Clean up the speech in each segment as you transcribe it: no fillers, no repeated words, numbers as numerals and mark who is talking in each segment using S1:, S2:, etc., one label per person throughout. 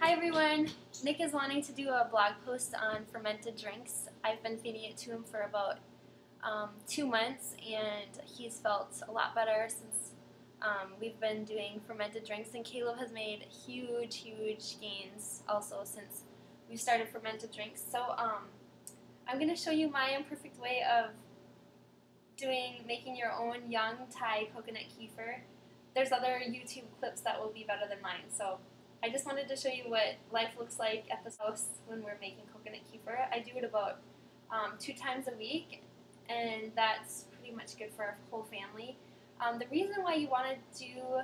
S1: Hi everyone! Nick is wanting to do a blog post on fermented drinks. I've been feeding it to him for about 2 months and he's felt a lot better since we've been doing fermented drinks, and Caleb has made huge gains also since we started fermented drinks. So I'm going to show you my imperfect way of making your own young Thai coconut kefir. There's other YouTube clips that will be better than mine, so I just wanted to show you what life looks like at this house when we're making coconut kefir. I do it about 2 times a week, and that's pretty much good for our whole family. The reason why you want to do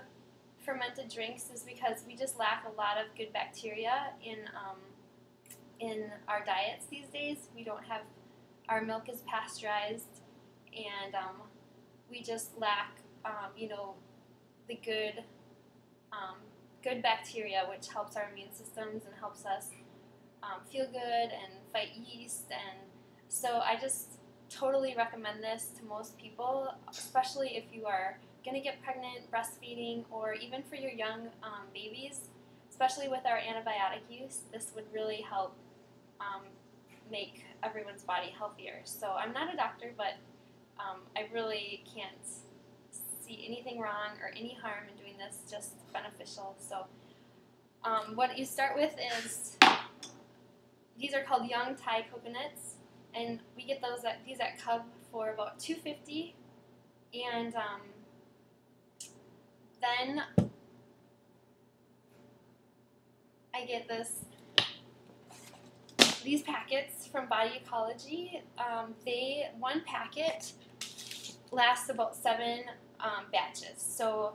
S1: fermented drinks is because we just lack a lot of good bacteria in our diets these days. We don't have, our milk is pasteurized, and we just lack, the good bacteria, which helps our immune systems and helps us feel good and fight yeast. And so I just totally recommend this to most people, especially if you are going to get pregnant, breastfeeding, or even for your young babies. Especially with our antibiotic use, this would really help make everyone's body healthier. So I'm not a doctor, but I really can't see anything wrong or any harm in doing this, just beneficial. So what you start with is, these are called young Thai coconuts, and we get these at Cub for about $2.50, and then I get these packets from Body Ecology. One packet lasts about 7 batches, so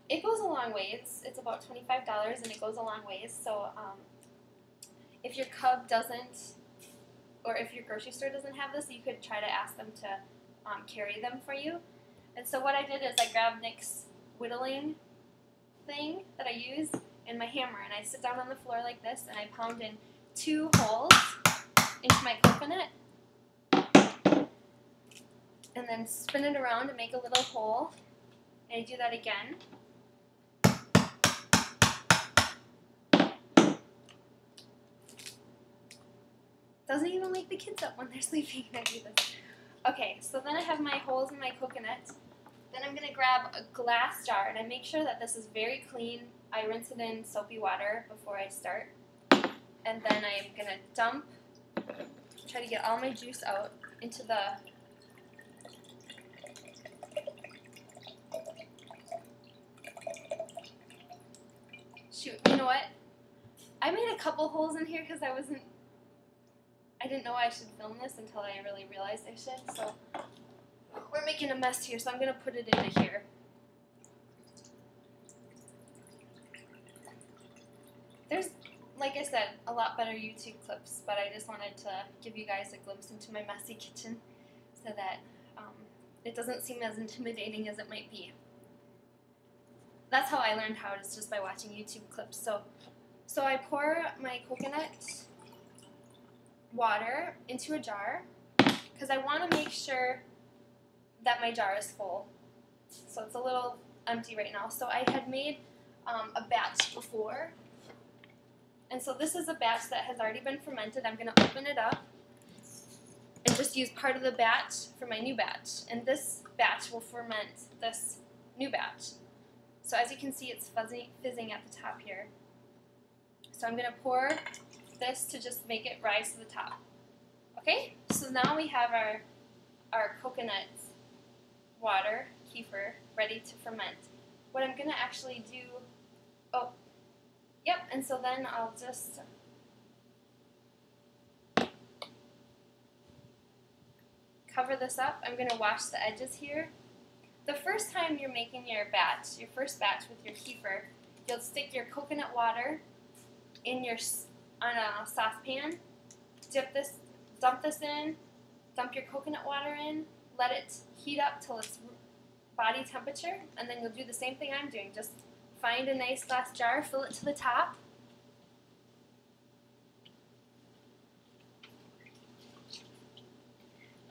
S1: it goes a long ways. It's about $25, and it goes a long ways. So if your Cub doesn't, or if your grocery store doesn't have this, you could try to ask them to carry them for you. And so what I did is I grabbed Nick's whittling thing that I use and my hammer, and I sit down on the floor like this, and I pound in 2 holes into my coconut, and then spin it around to make a little hole, and I do that again. Doesn't even wake the kids up when they're sleeping when I do this. Okay, so then I have my holes in my coconut. Then I'm going to grab a glass jar, and I make sure that this is very clean. I rinse it in soapy water before I start. And then I'm going to try to get all my juice out into the shoot, you know what? I made a couple holes in here because I didn't know I should film this until I really realized I should. So we're making a mess here, so I'm going to put it into here. There's, like I said, a lot better YouTube clips, but I just wanted to give you guys a glimpse into my messy kitchen so that it doesn't seem as intimidating as it might be. That's how I learned how, is just by watching YouTube clips. So I pour my coconut water into a jar because I want to make sure that my jar is full. So it's a little empty right now. So I had made a batch before, and so this is a batch that has already been fermented. I'm going to open it up and just use part of the batch for my new batch, and this batch will ferment this new batch. So as you can see, it's fizzing at the top here. So I'm going to pour this to just make it rise to the top. Okay, so now we have our coconut water kefir ready to ferment. What I'm going to actually do, and so then I'll just cover this up. I'm going to wash the edges here. The first time you're making your first batch with your kefir, you'll stick your coconut water in on a saucepan, dump this in, dump your coconut water in, let it heat up till it's body temperature, and then you'll do the same thing I'm doing. Just find a nice glass jar, fill it to the top.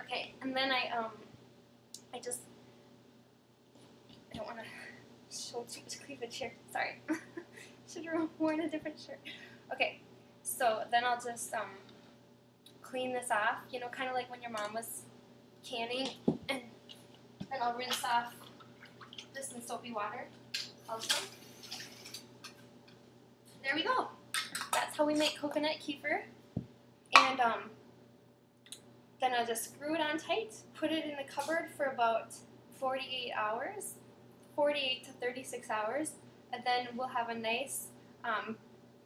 S1: Okay, and then I don't want to show too much cleavage here. Sorry. Should have worn a different shirt. Okay, so then I'll just clean this off, you know, kind of like when your mom was canning, and then I'll rinse off this in soapy water also. There we go. That's how we make coconut kefir. And then I'll just screw it on tight, put it in the cupboard for about 48 hours, 48 to 36 hours, and then we'll have a nice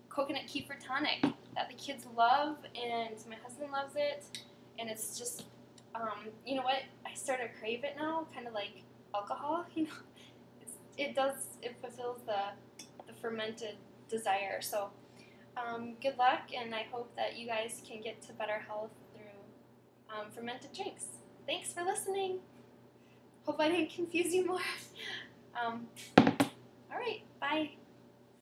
S1: coconut kefir tonic that the kids love, and my husband loves it, and it's just, you know what, I sort of crave it now, kind of like alcohol, you know, it fulfills the fermented desire, so good luck, and I hope that you guys can get to better health through fermented drinks. Thanks for listening. Hope I didn't confuse you more. All right, bye.